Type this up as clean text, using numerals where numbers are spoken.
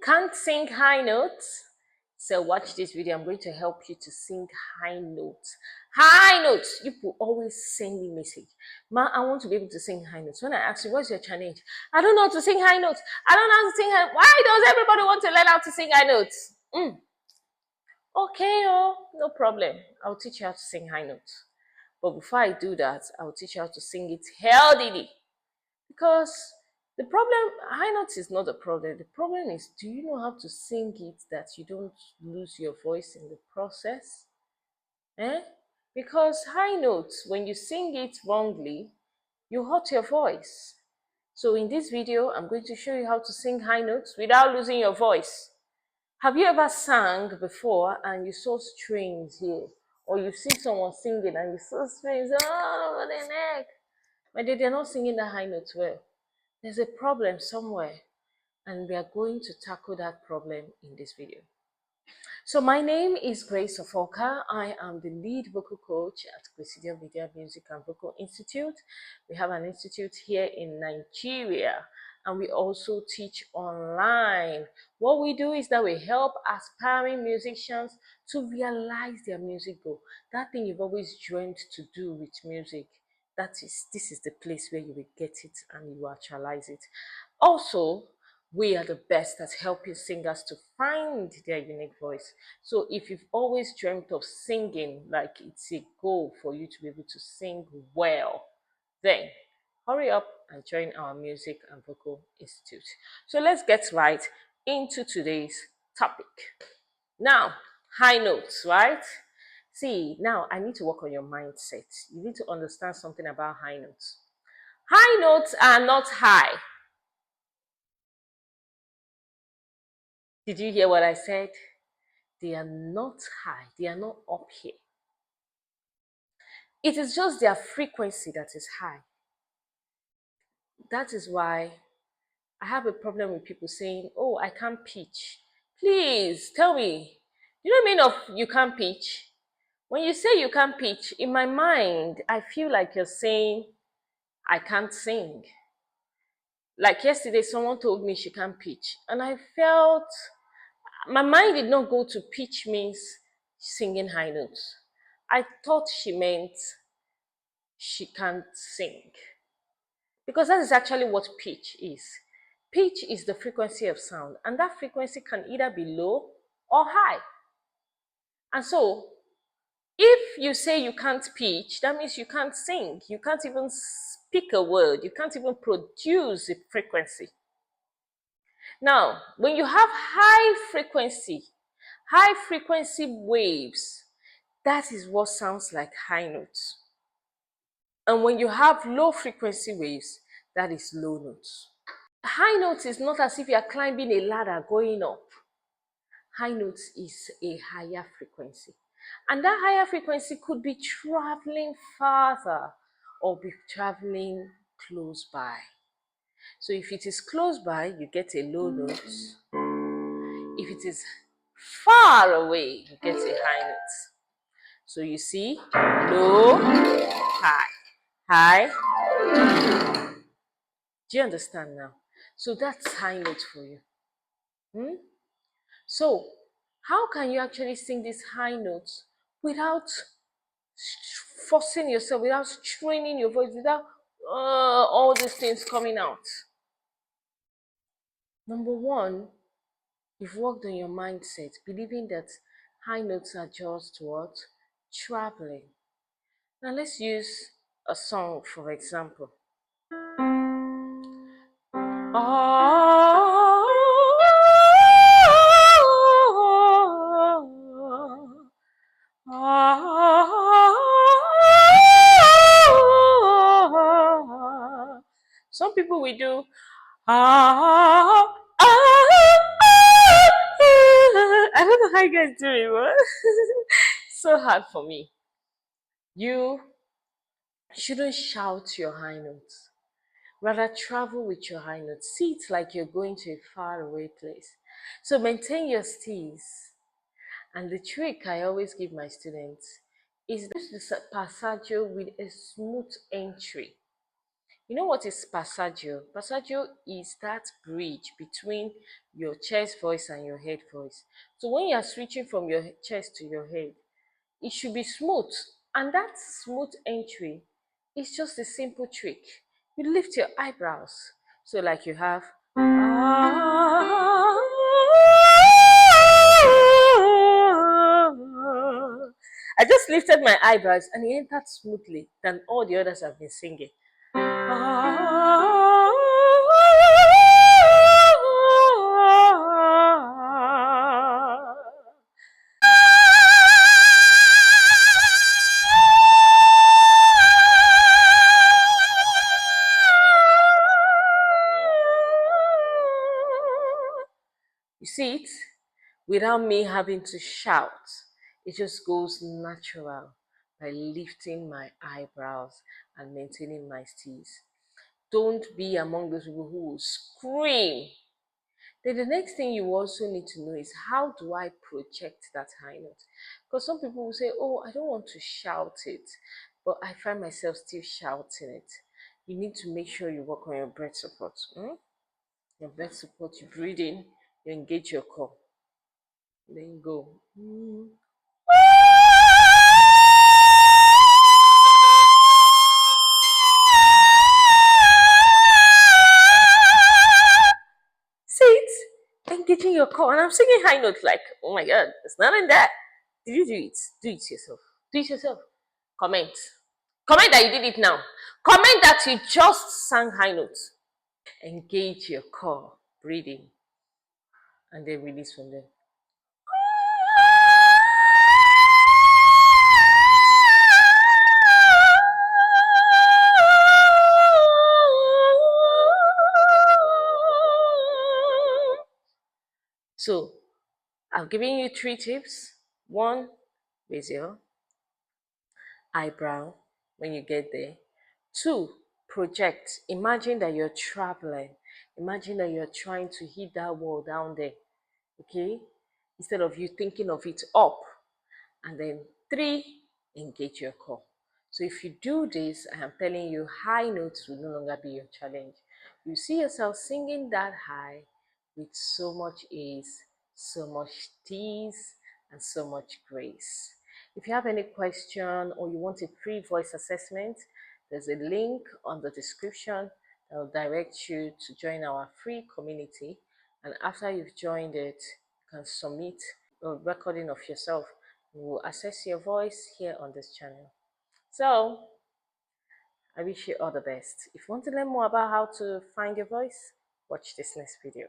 can't sing high notes? So watch this video. I'm going to help you to sing high notes. High notes. You will always send me message. Ma, I want to be able to sing high notes. When I ask you, what's your challenge? I don't know how to sing high notes. I don't know how to sing high. Why does everybody want to learn how to sing high notes? Okay, no problem. I'll teach you how to sing high notes. But before I do that, I'll teach you how to sing it healthily. Because the problem, high notes is not the problem. The problem is, do you know how to sing it that you don't lose your voice in the process? Because high notes, when you sing it wrongly, you hurt your voice. So in this video, I'm going to show you how to sing high notes without losing your voice. Have you ever sang before and you saw strings here? Or you see someone singing and you saw strings all over their neck? But they're not singing the high notes well. There's a problem somewhere, and we are going to tackle that problem in this video. So my name is Grace Ofoka. I am the lead vocal coach at Graciedion Media Music and Vocal Institute. We have an institute here in Nigeria, and we also teach online. What we do is that we help aspiring musicians to realize their music goal. That thing you've always dreamed to do with music. This is the place where you will get it and you actualize it. Also, we are the best at helping singers to find their unique voice. So if you've always dreamt of singing, like it's a goal for you to be able to sing well, then hurry up and join our Music and Vocal Institute. So let's get right into today's topic. Now, high notes, right? See, now I need to work on your mindset. You need to understand something about high notes. High notes are not high. Did you hear what I said? They are not high. They are not up here. It is just their frequency that is high. That is why I have a problem with people saying, oh, I can't pitch. Please tell me, you know what I mean of you can't pitch? When you say you can't pitch, in my mind, I feel like you're saying, I can't sing. Like yesterday, someone told me she can't pitch. And I felt, my mind did not go to pitch means singing high notes. I thought she meant she can't sing. Because that is actually what pitch is. Pitch is the frequency of sound, and that frequency can either be low or high. And so, if you say you can't pitch, that means you can't sing. You can't even speak a word. You can't even produce a frequency. Now, when you have high frequency waves, that is what sounds like high notes. And when you have low frequency waves, that is low notes. High notes is not as if you are climbing a ladder going up. High notes is a higher frequency. And that higher frequency could be traveling farther or be traveling close by. So if it is close by, you get a low note. If it is far away, you get a high note. So you see, low, high, high. Do you understand now? So that's high note for you. So how can you actually sing these high notes without forcing yourself, without straining your voice, without all these things coming out? Number one, you've worked on your mindset, believing that high notes are just what? Traveling. Now let's use a song for example. Some people will do I don't know how you guys do it, but so hard for me. You shouldn't shout your high notes. Rather, travel with your high notes. See it like you're going to a faraway place. So maintain your steeze. And the trick I always give my students is use the passaggio with a smooth entry. You know what is passaggio? Passaggio is that bridge between your chest voice and your head voice. So when you are switching from your chest to your head, it should be smooth. And that smooth entry is just a simple trick. You lift your eyebrows. So like you have I just lifted my eyebrows and it entered smoothly than all the others have been singing. You see it? Without me having to shout. It just goes natural by lifting my eyebrows and maintaining my steeze. Don't be among those people who will scream. Then the next thing you also need to know is, how do I project that high note? Because some people will say, oh, I don't want to shout it, but I find myself still shouting it. You need to make sure you work on your breath support. Your breath support, you breathe in, you engage your core. Then you go. See it? Engaging your core. And I'm singing high notes like, oh my god, there's nothing there. Did you do it? Do it yourself. Do it yourself. Comment. Comment that you did it now. Comment that you just sang high notes. Engage your core, breathing, and then release from there. So, I've given you 3 tips. 1, raise your eyebrow when you get there. 2, project. Imagine that you're traveling. Imagine that you're trying to hit that wall down there. Okay? Instead of you thinking of it up. And then 3, engage your core. So if you do this, I am telling you, high notes will no longer be your challenge. You see yourself singing that high with so much ease, so much ease, and so much grace. If you have any question or you want a free voice assessment, there's a link on the description that will direct you to join our free community. And after you've joined it, you can submit a recording of yourself. We will assess your voice here on this channel. So, I wish you all the best. If you want to learn more about how to find your voice, watch this next video.